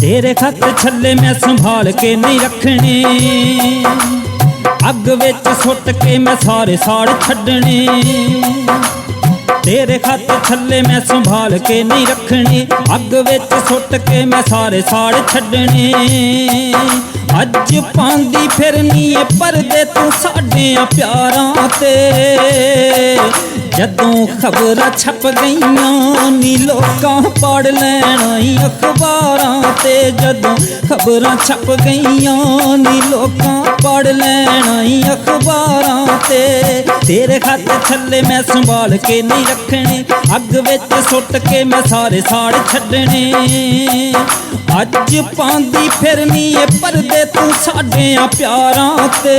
तेरे खत छल्ले मैं संभाल के नहीं रखने, अग विच सुट के मैं सारे साड़ छड्डने। तेरे खत छल्ले मैं संभाल के नहीं रखने, अग विच सुट के मैं सारे साड़ छड्डने। अज पांदी फिरनी है परदे तू साडियां प्यारां ते, जदों खबरां छप गईयां नी लोकां पढ़ लैना अखबारां ते। जदों खबरां छप गईयां नी लोकां पढ़ लैना अखबारां ते। तेरे खत छल्ले मैं संभाल के नहीं रखने, अग विच सुट के मैं सारे साड़ छड्डने। अज पांदी फिरनी है परदे तू साडियां प्यारां ते,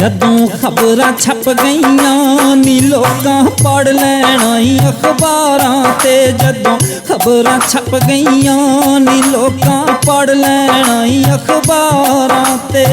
जदों खबरां छप गईयां नी लोकां पढ़ लैना अखबारां ते। जदों खबरां छप गईयां नी लोकां पढ़ लैना अखबारां ते।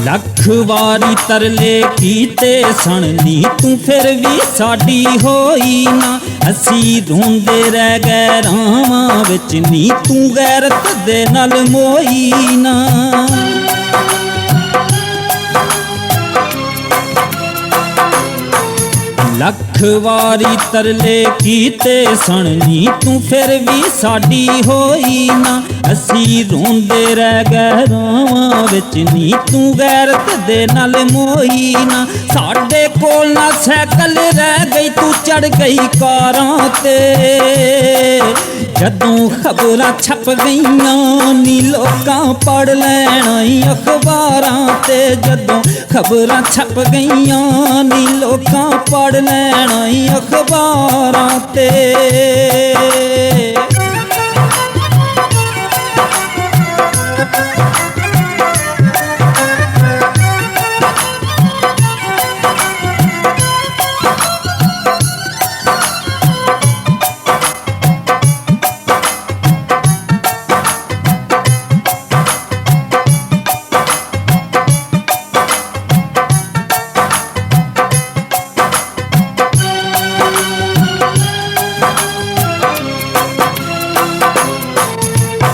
लख वारी तरले कीते सन नी तू फिर भी साडी होई ना। असी रोंदे रह गए रावां विच नी तू गैरत दे नाल मोई ना। लख वारी तरले कीते सन नी तू फिर भी साडी होई ना। असी रोंदे रह गए रावां विच नी तू गैरत दे नाल मोई ना। साडे कोल ना सैकल रह गई तू चढ़ गई कारां ते, जदों खबरां छप गईयां नी लोकां पढ़ लैना अखबारां ते। जदों खबरां छप गईयां नी लोकां पढ़ लैना अखबारां ते।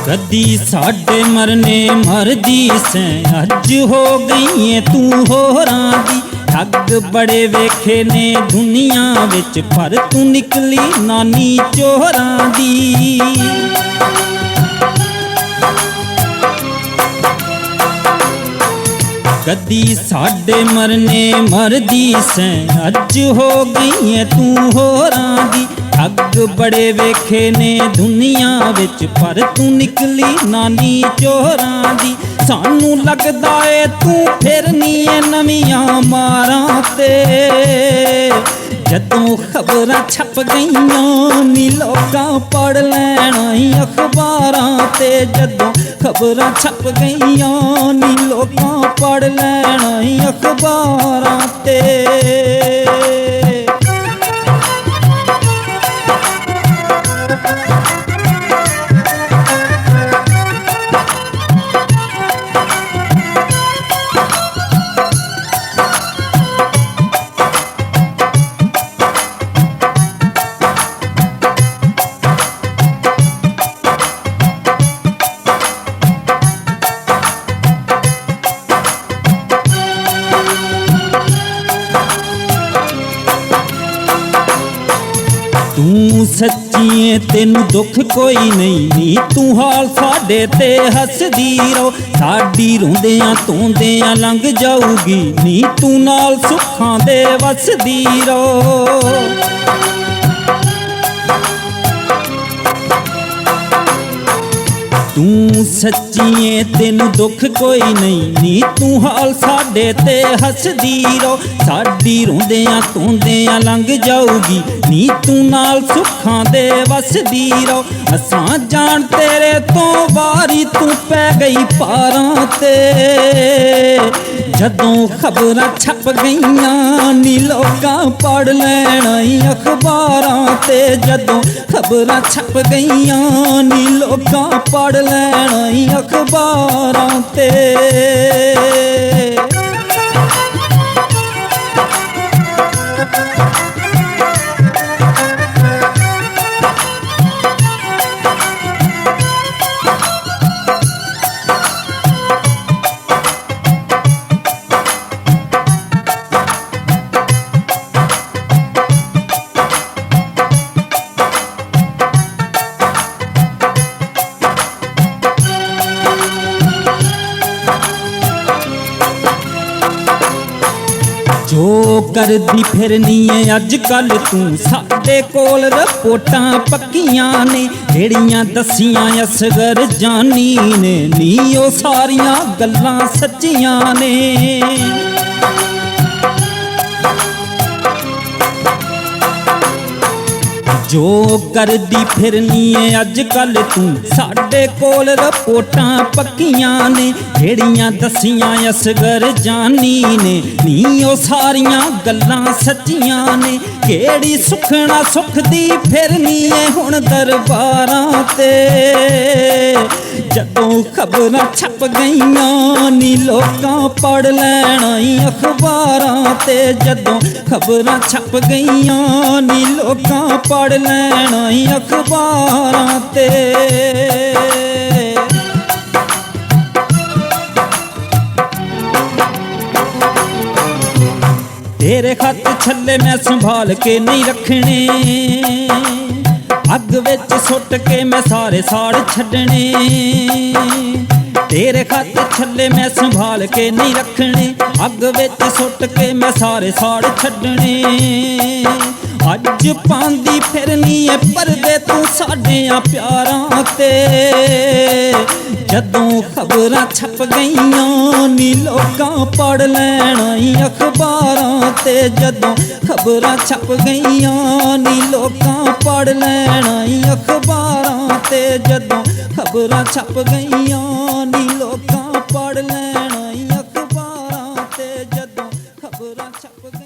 कदी साडे मरने मरदी सैं, अज हो गई है तू होरां दी। ठग बड़े वेखे ने दुनिया विच पर तू निकली नानी चोरां दी। कदी साडे मरने मरदी सैं, अज हो गई है तू होरां दी। ठग बड़े वेखे ने दुनिया विच पर तू निकली नानी चोरां दी। सानू लगदा ए तू फिरनी ए नवियां मारां ते, जदों खबरां छप गईयां नी लोकां पढ़ लैना अखबारां ते। जदों खबरां छप गईयां नी लोकां पढ़ लैना अखबारां ते। तू सच्ची तेनू दुख कोई नहीं नी, तू हाल साडे ते हसदी रहो। साडी रोंदियां धोंदियां लंघ जाऊगी नी, तू नाल सुखां दे वसदी रहो। ਤੂੰ ਸੱਚੀਏ ਤੈਨੂੰ ਦੁੱਖ ਕੋਈ ਨਹੀਂ ਨੀ ਤੂੰ ਹਾਲ ਸਾਡੇ ਤੇ ਹੱਸਦੀ ਰੋ ਸਾਡੀ ਰੋਂਦਿਆਂ ਧੋਂਦਿਆਂ ਲੰਘ ਜਾਊਗੀ ਨੀ ਤੂੰ ਨਾਲ ਸੁੱਖਾਂ ਦੇ ਵਸਦੀ ਰੋ ਅਸਾਂ ਜਾਣ ਤੇਰੇ ਤੋਂ ਵਾਰੀ ਤੂੰ ਪੈ ਗਈ ਪਾਰਾਂ ਤੇ ਜਦੋਂ ਖਬਰਾਂ ਛਪ ਗਈਆਂ ਨੀ ਲੋਕਾਂ ਪੜ ਲੈਣਾ ਅਖਬਾਰਾਂ ਤੇ ਜਦੋਂ ਖਬਰਾਂ ਛਪ ਗਈਆਂ ਨੀ ਲੋਕਾਂ ਪੜ ਲੈਣਾ ਅਖਬਾਰਾਂ ਤੇ ਜੋ ਕਰਦੀ ਫਿਰਨੀ ਏ ਅੱਜ ਕੱਲ ਤੂੰ ਸਾਡੇ ਕੋਲ ਰਿਪੋਰਟਾਂ ਪੱਕੀਆਂ ਨੇ ਜਿਹੜੀਆਂ ਦਸੀਆਂ ਅਸਗਰ ਜਾਨੀ ਨੇ ਨੀ ਉਹ ਸਾਰੀਆਂ ਗੱਲਾਂ ਸੱਚੀਆਂ ਨੇ ਜੋ ਕਰਦੀ ਫਿਰਨੀ ਏ ਅੱਜ ਕੱਲ ਤੂੰ ਸਾਡੇ ਕੋਲ ਰਿਪੋਰਟਾਂ ਪੱਕੀਆਂ ਨੇ ਜਿਹੜੀਆਂ ਦਸੀਆਂ ਅਸਗਰ ਜਾਨੀ ਨੇ ਨੀ ਉਹ ਸਾਰੀਆਂ ਗੱਲਾਂ ਸੱਚੀਆਂ ਨੇ ਕਿਹੜੀ ਸੁਖਣਾ ਸੁਖਦੀ ਫਿਰਨੀ ਏ ਹੁਣ ਦਰਬਾਰਾਂ ਤੇ ਜਦੋਂ ਖਬਰਾਂ ਛਪ ਗਈਆਂ ਨੀ ਲੋਕਾਂ ਪੜ ਲੈਣਾ ਅਖਬਾਰਾਂ ਤੇ ਜਦੋਂ ਖਬਰਾਂ ਛਪ ਗਈਆਂ ਨੀ ਲੋਕਾਂ ਪੜ ਲੈਣਾ ਅਖਬਾਰਾਂ ਤੇ ਤੇਰੇ ਖੱਤ ਛੱਲੇ ਮੈਂ ਸੰਭਾਲ ਕੇ ਨਹੀਂ ਰੱਖਣੇ ਅੱਗ ਵਿੱਚ ਸੁੱਟ ਕੇ ਮੈਂ ਸਾਰੇ ਸਾੜ ਛੱਡਣੇ ਤੇਰੇ ਖੱਤ ਛੱਲੇ ਮੈਂ ਸੰਭਾਲ ਕੇ ਨਹੀਂ ਰੱਖਣੇ ਅੱਗ ਵਿੱਚ ਸੁੱਟ ਕੇ ਮੈਂ ਸਾਰੇ ਸਾੜ ਛੱਡਣੇ ਅੱਜ ਪਾਂਦੀ ਫਿਰਨੀ ਏ ਪਰਦੇ ਤੂੰ ਸਾਡਿਆਂ ਪਿਆਰਾਂ ਤੇ ਜਦੋਂ ਖਬਰਾਂ ਛਪ ਗਈਆਂ ਨੀ ਲੋਕਾਂ ਪੜ ਲੈਣਾ ਅਖਬਾਰਾਂ ਤੇ ਜਦੋਂ ਖਬਰਾਂ ਛਪ ਗਈਆਂ ਨੀ ਲੋਕਾਂ ਪੜ ਲੈਣਾ ਅਖਬਾਰਾਂ ਤੇ ਜਦੋਂ ਖਬਰਾਂ ਛਪ ਗਈਆਂ ਨੀ ਲੋਕਾਂ ਪੜ ਲੈਣਾ ਅਖਬਾਰਾਂ ਤੇ ਜਦੋਂ ਖਬਰਾਂ ਛਪ